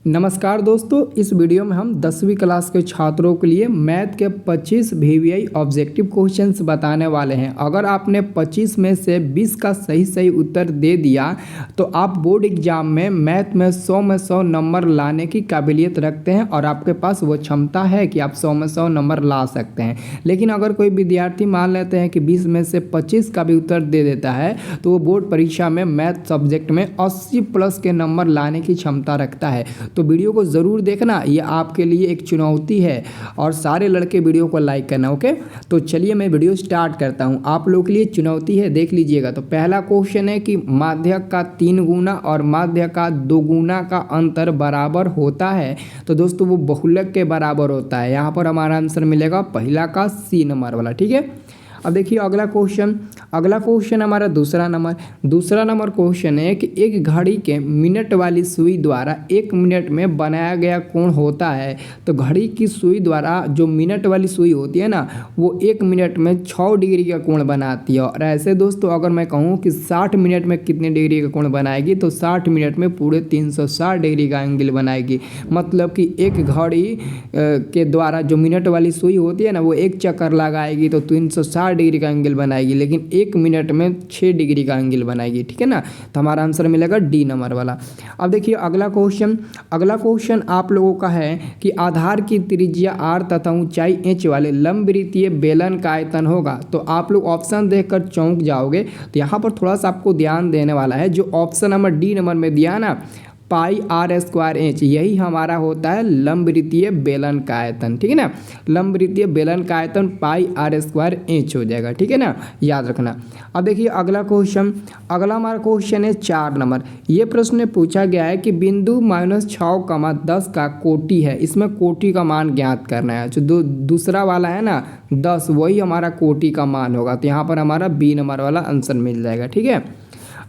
नमस्कार दोस्तों, इस वीडियो में हम 10वीं क्लास के छात्रों के लिए मैथ के 25 वीवीआई ऑब्जेक्टिव क्वेश्चंस बताने वाले हैं। अगर आपने 25 में से 20 का सही उत्तर दे दिया तो आप बोर्ड एग्जाम में मैथ में 100 में 100 नंबर लाने की काबिलियत रखते हैं और आपके पास वो क्षमता है कि आप 100 में 100 नंबर ला सकते हैं। लेकिन अगर कोई विद्यार्थी मान लेते हैं कि 20 में से 25 का भी उत्तर दे देता है तो वो बोर्ड परीक्षा में मैथ सब्जेक्ट में 80 प्लस के नंबर लाने की क्षमता रखता है। तो वीडियो को ज़रूर देखना, ये आपके लिए एक चुनौती है और सारे लड़के वीडियो को लाइक करना। ओके, तो चलिए मैं वीडियो स्टार्ट करता हूँ। आप लोग के लिए चुनौती है, देख लीजिएगा। तो पहला क्वेश्चन है कि माध्यक का 3 गुना और माध्यक का 2 गुना का अंतर बराबर होता है। तो दोस्तों वो बहुलक के बराबर होता है। यहाँ पर हमारा आंसर मिलेगा पहला का सी नंबर वाला। ठीक है, अब देखिए अगला क्वेश्चन हमारा दूसरा नंबर क्वेश्चन है कि एक घड़ी के मिनट वाली सुई द्वारा 1 मिनट में बनाया गया कोण होता है। तो घड़ी की सुई द्वारा जो मिनट वाली सुई होती है ना, वो 1 मिनट में 6 डिग्री का कोण बनाती है। और ऐसे दोस्तों अगर मैं कहूँ कि 60 मिनट में कितने डिग्री का कोण बनाएगी, तो 60 मिनट में पूरे 360 डिग्री का एंगल बनाएगी। मतलब कि एक घड़ी के द्वारा जो मिनट वाली सुई होती है ना, वो एक चक्कर लगाएगी तो 360 डिग्री का एंगल बनाएगी, लेकिन 1 मिनट में 6 डिग्री का एंगल बनाएगी। ठीक है ना, तो हमारा आंसर मिलेगा डी नंबर वाला। अब देखिए अगला क्वेश्चन आप लोगों का है कि आधार की त्रिज्या r तथा ऊंचाई h वाले लंबवृत्तीय बेलन का आयतन होगा। तो आप लोग ऑप्शन देखकर चौंक जाओगे। तो यहाँ पर थोड़ा सा आपको ध्यान देने वाला है। जो ऑप्शन नंबर डी नंबर में दिया ना, पाई r स्क्वायर एच, यही हमारा होता है लंबवृत्तीय बेलन का आयतन। ठीक है ना, लंबवृत्तीय बेलन का आयतन पाई r स्क्वायर एच हो जाएगा। ठीक है ना, याद रखना। अब देखिए अगला हमारा क्वेश्चन है 4 नंबर। ये प्रश्न पूछा गया है कि बिंदु -6, 10 का कोटि है। इसमें कोटि का मान ज्ञात करना है। जो दूसरा वाला है ना 10, वही हमारा कोटि का मान होगा। तो यहाँ पर हमारा बी नंबर वाला आंसर मिल जाएगा। ठीक है,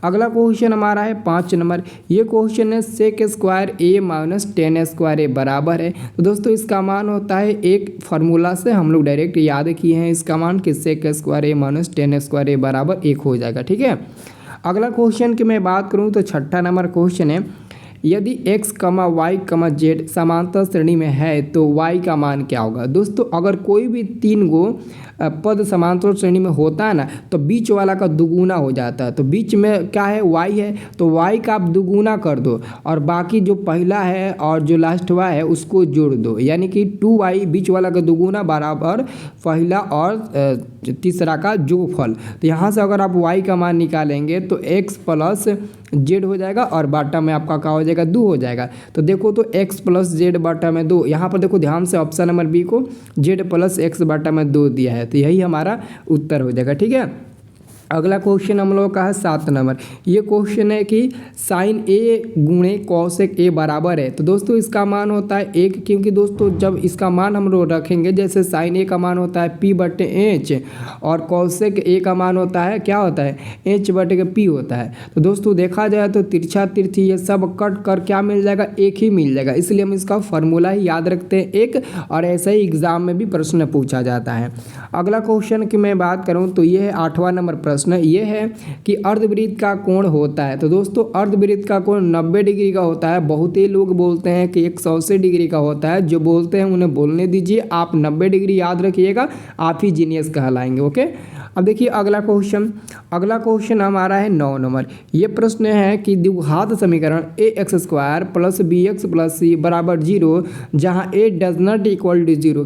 अगला क्वेश्चन हमारा है 5 नंबर। ये क्वेश्चन है सेक स्क्वायर ए माइनस 10 स्क्वायर ए बराबर है। तो दोस्तों इसका मान होता है, एक फार्मूला से हम लोग डायरेक्ट याद किए हैं इसका मान कि सेक स्क्वायर ए माइनस 10 स्क्वायर ए बराबर 1 हो जाएगा। ठीक है, अगला क्वेश्चन की मैं बात करूँ तो 6ठा नंबर क्वेश्चन है, यदि x, y, z समांतर श्रेणी में है तो y का मान क्या होगा। दोस्तों अगर कोई भी 3 गो पद समांतर श्रेणी में होता है ना, तो बीच वाला का दुगुना हो जाता है। तो बीच में क्या है, y है, तो y का आप दुगुना कर दो और बाकी जो पहला है और जो लास्ट y है उसको जोड़ दो, यानी कि 2y बीच वाला का दुगुना बराबर पहला और तीसरा का जोगफल। तो यहाँ से अगर आप y का मान निकालेंगे तो x प्लस z हो जाएगा और बाटा में आपका क्या हो जाएगा, 2 हो जाएगा। तो देखो तो x प्लस z बाटा में 2, यहाँ पर देखो ध्यान से ऑप्शन नंबर बी को z प्लस x बाटा में 2 दिया है। तो यही हमारा उत्तर हो जाएगा। ठीक है, अगला क्वेश्चन हम लोग का है 7 नंबर। ये क्वेश्चन है कि साइन ए गुणे कॉसेक ए बराबर है। तो दोस्तों इसका मान होता है 1, क्योंकि दोस्तों जब इसका मान हम लोग रखेंगे, जैसे साइन ए का मान होता है p/h और कॉसेक ए का मान होता है, क्या होता है, h/p होता है। तो दोस्तों देखा जाए तो तिरछा तिरछी ये सब कट कर क्या मिल जाएगा, 1 ही मिल जाएगा। इसलिए हम इसका फॉर्मूला ही याद रखते हैं 1, और ऐसे ही एग्जाम में भी प्रश्न पूछा जाता है। अगला क्वेश्चन की मैं बात करूँ तो ये है 8वां नंबर प्रश्न। ये है कि अर्धवृत्त का कोण होता है। तो दोस्तों अर्धवृत्त का कोण 90 डिग्री का होता है। बहुत ही लोग बोलते हैं कि 180 डिग्री का होता है। जो बोलते हैं उन्हें बोलने दीजिए, आप 90 डिग्री याद रखिएगा, आप ही जीनियस कहलाएंगे। ओके, अब देखिए अगला क्वेश्चन हमारा है 9 नंबर। ये प्रश्न है कि द्विघात समीकरण ax square plus bx plus c बराबर 0, जहाँ a does not equal to 0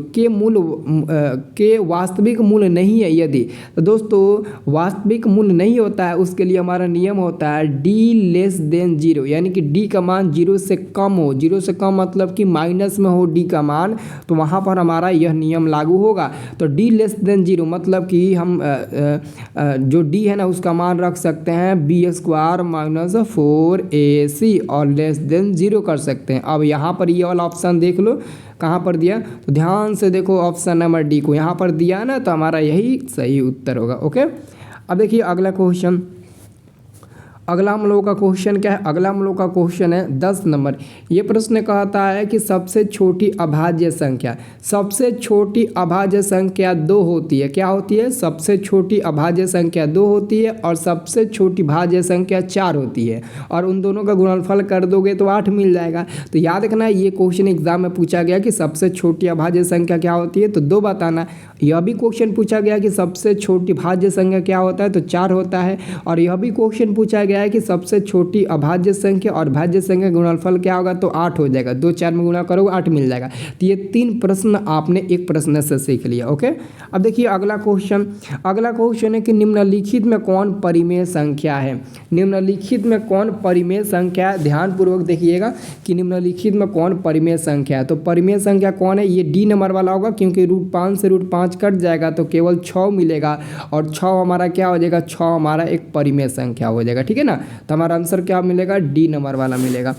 के वास्तविक मूल्य नहीं है। यदि तो दोस्तों वास्तविक मूल्य नहीं होता है, उसके लिए हमारा नियम होता है d लेस देन 0, यानी कि d का मान 0 से कम हो। 0 से कम मतलब कि माइनस में हो d का मान, तो वहाँ पर हमारा यह नियम लागू होगा। तो d लेस देन 0 मतलब कि हम जो d है ना उसका मान रख सकते हैं b स्क्वायर माइनस 4ac और लेस देन 0 कर सकते हैं। अब यहाँ पर ये वाला ऑप्शन देख लो कहाँ पर दिया, तो ध्यान से देखो ऑप्शन नंबर डी को यहाँ पर दिया ना, तो हमारा यही सही उत्तर होगा। ओके, अब देखिए अगला अगला हम लोगों का क्वेश्चन क्या है, अगला हम लोग का क्वेश्चन है 10 नंबर। ये प्रश्न कहता है कि सबसे छोटी अभाज्य संख्या, सबसे छोटी अभाज्य संख्या 2 होती है। क्या होती है? सबसे छोटी अभाज्य संख्या 2 होती है और सबसे छोटी भाज्य संख्या 4 होती है, और उन दोनों का गुणनफल कर दोगे तो 8 मिल जाएगा। तो याद रखना, ये क्वेश्चन एग्जाम में पूछा गया कि सबसे छोटी अभाज्य संख्या क्या होती है, तो 2 बताना। यह भी क्वेश्चन पूछा गया कि सबसे छोटी भाज्य संख्या क्या होता है, तो 4 होता है। और यह भी क्वेश्चन पूछा गया है कि सबसे छोटी अभाज्य संख्या और भाज्य संख्या गुणनफल क्या होगा, तो 8 हो जाएगा। 2 4 में गुणा करोगे 8 मिल जाएगा। तो ये 3 प्रश्न आपने एक प्रश्न से सीख लिया। ओके, अब देखिए अगला क्वेश्चन। अगला क्वेश्चन है कि निम्नलिखित में कौन परिमेय संख्या है। निम्नलिखित में कौन परिमेय संख्या है, ध्यानपूर्वक देखिएगा कि निम्नलिखित में कौन परिमेय संख्या है। तो परिमेय संख्या कौन है, ये डी नंबर वाला होगा, क्योंकि √5 से √5 कट जाएगा तो केवल 6 मिलेगा, और 6 हमारा क्या हो जाएगा, 6 हमारा एक परिमेय संख्या हो जाएगा। ठीक है ना, तो हमारा आंसर क्या मिलेगा, डी नंबर वाला मिलेगा।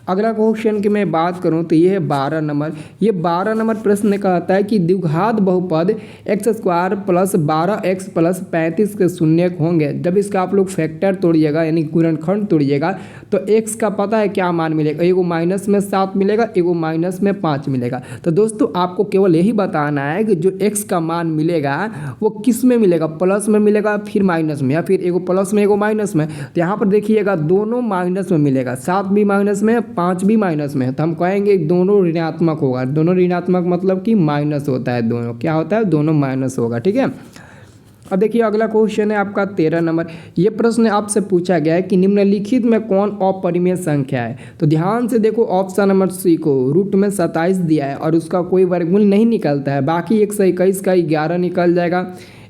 अगला क्वेश्चन की मैं बात करूं तो ये है 12 नंबर। ये 12 नंबर प्रश्न कहता है कि द्विघात बहुपद x² + 12x + 35 के शून्यक होंगे। जब इसका आप लोग फैक्टर तोड़िएगा यानी गुणनखंड तोड़िएगा तो x का पता है क्या मान मिलेगा, एगो माइनस में 7 मिलेगा, एगो माइनस में 5 मिलेगा। तो दोस्तों आपको केवल यही बताना है कि जो x का मान मिलेगा वो किस में मिलेगा, प्लस में मिलेगा फिर माइनस में, या फिर एगो प्लस में एगो माइनस में। तो यहाँ पर देखिएगा दोनों माइनस में मिलेगा, 7 भी माइनस में 5 भी माइनस में है, तो हम कहेंगे दोनों ऋणात्मक होगा। दोनों ऋणात्मक मतलब कि माइनस होता है, दोनों क्या होता है, दोनों माइनस होगा। ठीक है, अब देखिए अगला क्वेश्चन है आपका 13 नंबर। ये प्रश्न आपसे पूछा गया है कि निम्नलिखित में कौन अपरिमेय संख्या है। तो ध्यान से देखो ऑप्शन नंबर सी को, रूट में 27 दिया है और उसका कोई वर्गमूल नहीं निकलता है। बाकी 121 का 11 निकल जाएगा,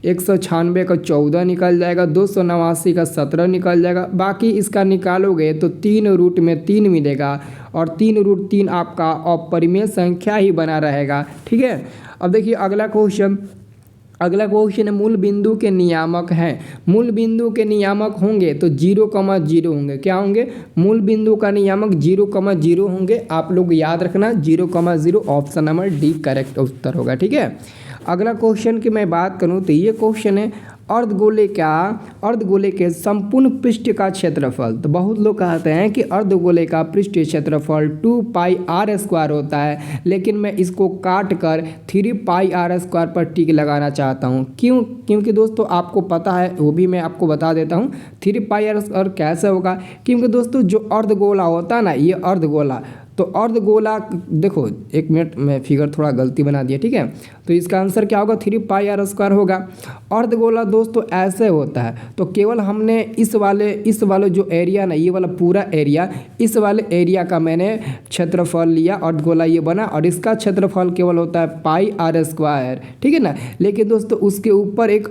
196 का 14 निकल जाएगा, 289 का 17 निकल जाएगा। बाकी इसका निकालोगे तो 3 रूट में 3 मिलेगा, और 3√3 आपका अपरिमेय संख्या ही बना रहेगा। ठीक है, अब देखिए अगला क्वेश्चन। अगला क्वेश्चन है मूल बिंदु के नियामक हैं। मूल बिंदु के नियामक होंगे तो 0,0 होंगे। क्या होंगे, मूल बिंदु का नियामक 0,0 होंगे। आप लोग याद रखना 0,0, ऑप्शन नंबर डी करेक्ट उत्तर होगा। ठीक है, अगला क्वेश्चन की मैं बात करूं तो ये क्वेश्चन है अर्धगोले के संपूर्ण पृष्ठ का क्षेत्रफल। तो बहुत लोग कहते हैं कि अर्धगोले का पृष्ठीय क्षेत्रफल 2πr² होता है, लेकिन मैं इसको काट कर 3πr² पर टिक लगाना चाहता हूँ। क्यों? क्योंकि दोस्तों आपको पता है, वो भी मैं आपको बता देता हूँ 3πr² कैसे होगा। क्योंकि दोस्तों जो अर्धगोला होता है ना, ये अर्धगोला, तो अर्धगोला देखो, एक मिनट मैं फिगर थोड़ा गलती बना दिया। ठीक है, तो इसका आंसर क्या होगा, 3πr² होगा। अर्धगोला दोस्तों ऐसे होता है, तो केवल हमने इस वाले जो एरिया ना, ये वाला पूरा एरिया, इस वाले एरिया का मैंने क्षेत्रफल लिया, अर्धगोला ये बना, और इसका क्षेत्रफल केवल होता है πr²। ठीक है ना, लेकिन दोस्तों उसके ऊपर एक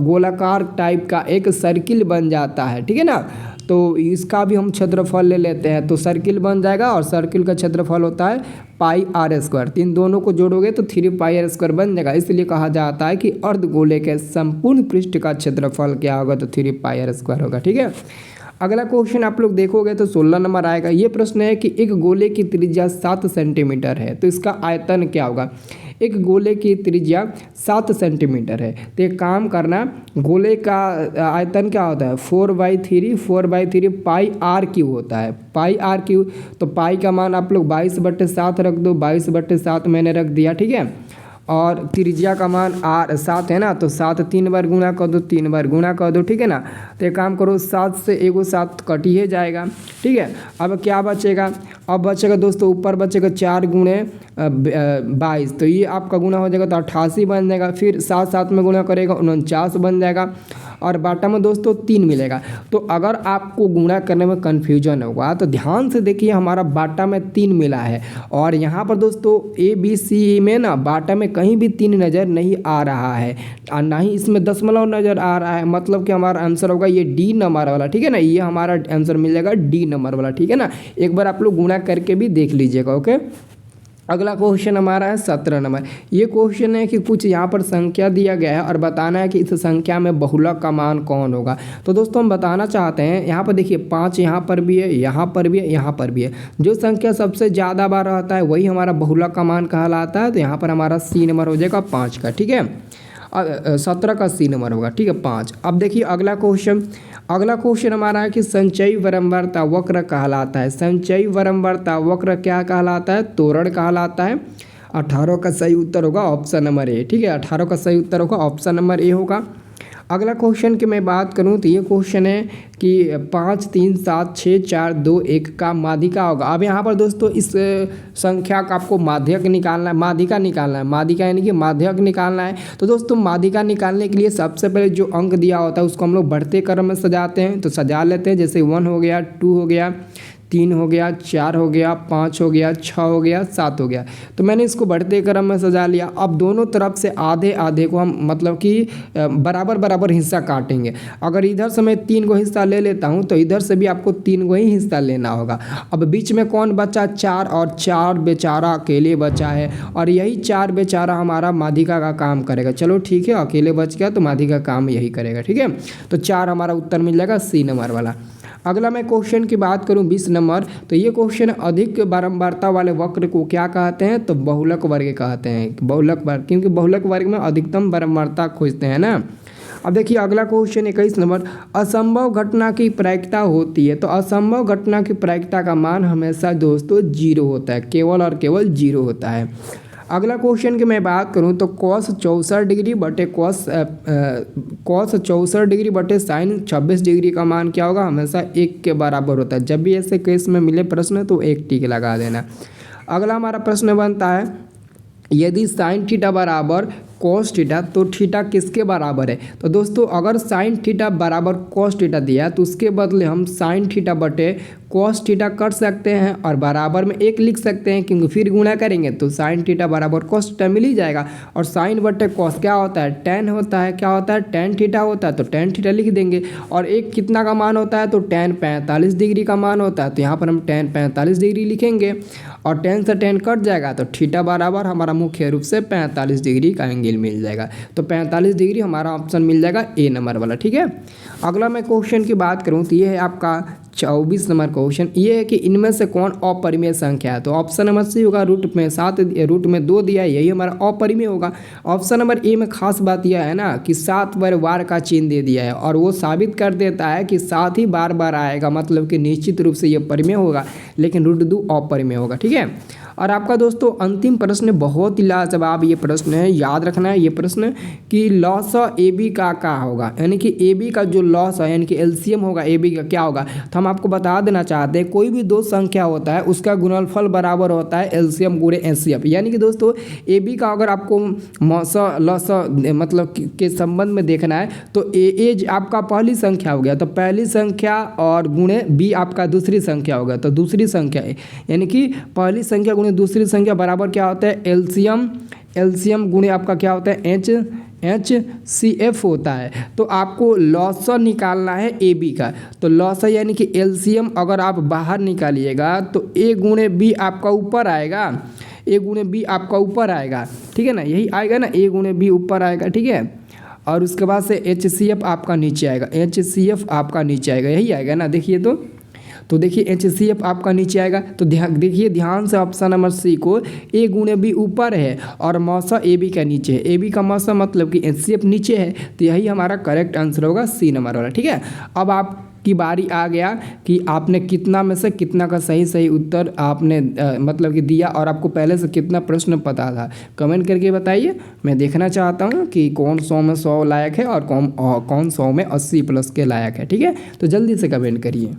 गोलाकार टाइप का एक सर्किल बन जाता है। ठीक है ना, तो इसका भी हम क्षेत्रफल ले लेते हैं, तो सर्किल बन जाएगा और सर्किल का क्षेत्रफल होता है πr²। इन दोनों को जोड़ोगे तो 3πr² बन जाएगा। इसलिए कहा जाता है कि अर्धगोले के संपूर्ण पृष्ठ का क्षेत्रफल क्या होगा, तो 3πr² होगा। ठीक है, अगला क्वेश्चन आप लोग देखोगे तो 16 नंबर आएगा। ये प्रश्न है कि एक गोले की त्रिज्या 7 सेंटीमीटर है, तो इसका आयतन क्या होगा। एक गोले की त्रिज्या 7 सेंटीमीटर है, तो एक काम करना, गोले का आयतन क्या होता है, 4/3 πr³ होता है, πr³। तो पाई का मान आप लोग 22/7 रख दो, 22/7 मैंने रख दिया। ठीक है, और त्रिज्या का मान 7 है ना, तो 7 3 बार गुणा कर दो, 3 बार गुणा कर दो। ठीक है ना, तो एक काम करो, 7 से एगो 7 कट ही जाएगा। ठीक है, अब क्या बचेगा, अब बचेगा दोस्तों ऊपर बचेगा 4 × 22, तो ये आपका गुणा हो जाएगा तो 88 बन जाएगा। फिर 7 7 में गुणा करेगा 49 बन जाएगा, और बाटा में दोस्तों 3 मिलेगा। तो अगर आपको गुणा करने में कन्फ्यूजन होगा तो ध्यान से देखिए, हमारा बाटा में 3 मिला है, और यहाँ पर दोस्तों ABC में ना बाटा में कहीं भी 3 नज़र नहीं आ रहा है, और ना ही इसमें दशमलव नज़र आ रहा है। मतलब कि हमारा आंसर होगा ये डी नंबर वाला। ठीक है ना, ये हमारा आंसर मिल जाएगा डी नंबर वाला। ठीक है ना, एक बार आप लोग गुणा करके भी देख लीजिएगा। ओके, अगला क्वेश्चन हमारा है 17 नंबर। ये क्वेश्चन है कि कुछ यहाँ पर संख्या दिया गया है और बताना है कि इस संख्या में बहुलक का मान कौन होगा। तो दोस्तों हम बताना चाहते हैं, यहाँ पर देखिए 5 यहाँ पर भी है, यहाँ पर भी है, यहाँ पर भी है। जो संख्या सबसे ज़्यादा बार रहता है वही हमारा बहुलक का मान कहलाता है। तो यहाँ पर हमारा सी नंबर हो जाएगा 5 का। ठीक है, 17 का सी नंबर होगा, ठीक है 5। अब देखिए अगला क्वेश्चन हमारा है कि संचयी विरंबरता वक्र कहलाता है। संचयी विरंबरता वक्र क्या कहलाता है? त्वरण कहलाता है। 18 का सही उत्तर होगा ऑप्शन नंबर ए, ठीक है 18 का सही उत्तर होगा ऑप्शन नंबर ए होगा। अगला क्वेश्चन की मैं बात करूं तो ये क्वेश्चन है कि 5 3 7 6 4 2 1 का माध्यिका होगा। अब यहाँ पर दोस्तों इस संख्या का आपको माध्यक निकालना है, माध्यिका निकालना है, माध्यिका यानी कि माध्यक निकालना है। तो दोस्तों माध्यिका निकालने के लिए सबसे पहले जो अंक दिया होता है उसको हम लोग बढ़ते क्रम में सजाते हैं। तो सजा लेते हैं, जैसे 1 हो गया, 2 हो गया, 3 हो गया, 4 हो गया, 5 हो गया, 6 हो गया, 7 हो गया। तो मैंने इसको बढ़ते क्रम में सजा लिया। अब दोनों तरफ से आधे आधे को हम मतलब कि बराबर बराबर हिस्सा काटेंगे। अगर इधर से मैं 3 को हिस्सा ले लेता हूँ तो इधर से भी आपको 3 को ही हिस्सा लेना होगा। अब बीच में कौन बचा? 4, और 4 बेचारा अकेले बचा है और यही 4 बेचारा हमारा माध्यिका का काम करेगा। चलो ठीक है, अकेले बच गया तो माध्यिका काम यही करेगा, ठीक है। तो 4 हमारा उत्तर मिल जाएगा सी नंबर वाला। अगला मैं क्वेश्चन की बात करूं 20 नंबर, तो ये क्वेश्चन अधिक बारंबारता वाले वक्र को क्या कहते हैं? तो बहुलक वर्ग कहते हैं, बहुलक वर्ग, क्योंकि बहुलक वर्ग में अधिकतम बारंबारता खोजते हैं ना। अब देखिए अगला क्वेश्चन 21 नंबर, असंभव घटना की प्रायिकता होती है। तो असंभव घटना की प्रायिकता का मान हमेशा दोस्तों 0 होता है, केवल और केवल 0 होता है। अगला क्वेश्चन की मैं बात करूं तो cos 64 डिग्री बटे cos 64 डिग्री बटे sin 26 डिग्री का मान क्या होगा? हमेशा 1 के बराबर होता है। जब भी ऐसे केस में मिले प्रश्न तो 1 टिक लगा देना। अगला हमारा प्रश्न बनता है, यदि sin थीटा बराबर cos थीटा तो थीटा किसके बराबर है? तो दोस्तों अगर sin थीटा बराबर cos थीटा दिया तो उसके बदले हम sin थीटा बटे cos थीटा कर सकते हैं और बराबर में 1 लिख सकते हैं, क्योंकि फिर गुणा करेंगे तो sin थीटा बराबर cos थीटा मिल ही जाएगा। और sin बटे cos क्या होता है? tan होता है। क्या होता है? tan थीटा होता है, तो tan थीटा लिख देंगे। और एक कितना का मान होता है? तो tan 45 डिग्री का मान होता है, तो यहाँ पर हम tan 45 डिग्री लिखेंगे और tan से tan कट जाएगा तो थीटा बराबर हमारा मुख्य रूप से 45 डिग्री का एंगल मिल जाएगा। तो 45 डिग्री हमारा ऑप्शन मिल जाएगा ए नंबर वाला, ठीक है। अगला मैं क्वेश्चन की बात करूं तो ये है आपका 24 नंबर क्वेश्चन। ये है कि इनमें से कौन अपरिमेय संख्या है? तो ऑप्शन नंबर सी होगा, रूट में 7 रूट में 2 दिया है, यही हमारा अपरिमेय होगा। ऑप्शन नंबर ए में खास बात यह है ना कि 7 बार वार का चिन्ह दे दिया है और वो साबित कर देता है कि 7 ही बार बार आएगा, मतलब कि निश्चित रूप से ये परिमेय होगा, लेकिन रूट 2 अपरिमेय होगा, ठीक है। और आपका दोस्तों अंतिम प्रश्न बहुत ही लाजवाब ये प्रश्न है, याद रखना है ये प्रश्न कि लॉस ए बी का क्या होगा, यानी कि ए बी का जो लॉस है यानी कि एलसीएम होगा ए बी का क्या होगा। तो हम आपको बता देना चाहते हैं कोई भी दो संख्या होता है उसका गुणनफल बराबर होता है एलसीएम गुणे एचसीएफ। यानी कि दोस्तों ए बी का अगर आपको लॉस मतलब के संबंध में देखना है तो ए आपका पहली संख्या हो गया, तो पहली संख्या और गुणे बी आपका दूसरी संख्या हो गया, तो दूसरी संख्या यानी कि पहली संख्या गुणे दूसरी संख्या बराबर क्या होता है? एलसीएम गुणे आपका क्या होता है? HCF होता है। तो आपको लॉस निकालना है ए बी का, तो लॉस यानी कि एलसीएम अगर आप बाहर निकालिएगा तो ए गुणे बी आपका ऊपर आएगा, ए गुणे बी आपका ऊपर आएगा, ठीक है ना, यही आएगा ना, ए गुणे बी ऊपर आएगा, ठीक है। और उसके बाद से HCF आपका नीचे आएगा, HCF आपका नीचे आएगा, यही आएगा ना, देखिए तो देखिए HCF आपका नीचे आएगा। तो देखिए ध्यान से ऑप्शन नंबर सी को, ए गुणे बी ऊपर है और मौसा ए बी का नीचे है, ए बी का मौसा मतलब कि HCF नीचे है, तो यही हमारा करेक्ट आंसर होगा सी नंबर वाला, ठीक है। अब आपकी बारी आ गया कि आपने कितना में से कितना का सही उत्तर आपने मतलब कि दिया और आपको पहले से कितना प्रश्न पता था, कमेंट करके बताइए। मैं देखना चाहता हूँ कि कौन 100 में 100 लायक है और कौन 100 में 80 प्लस के लायक है, ठीक है। तो जल्दी से कमेंट करिए।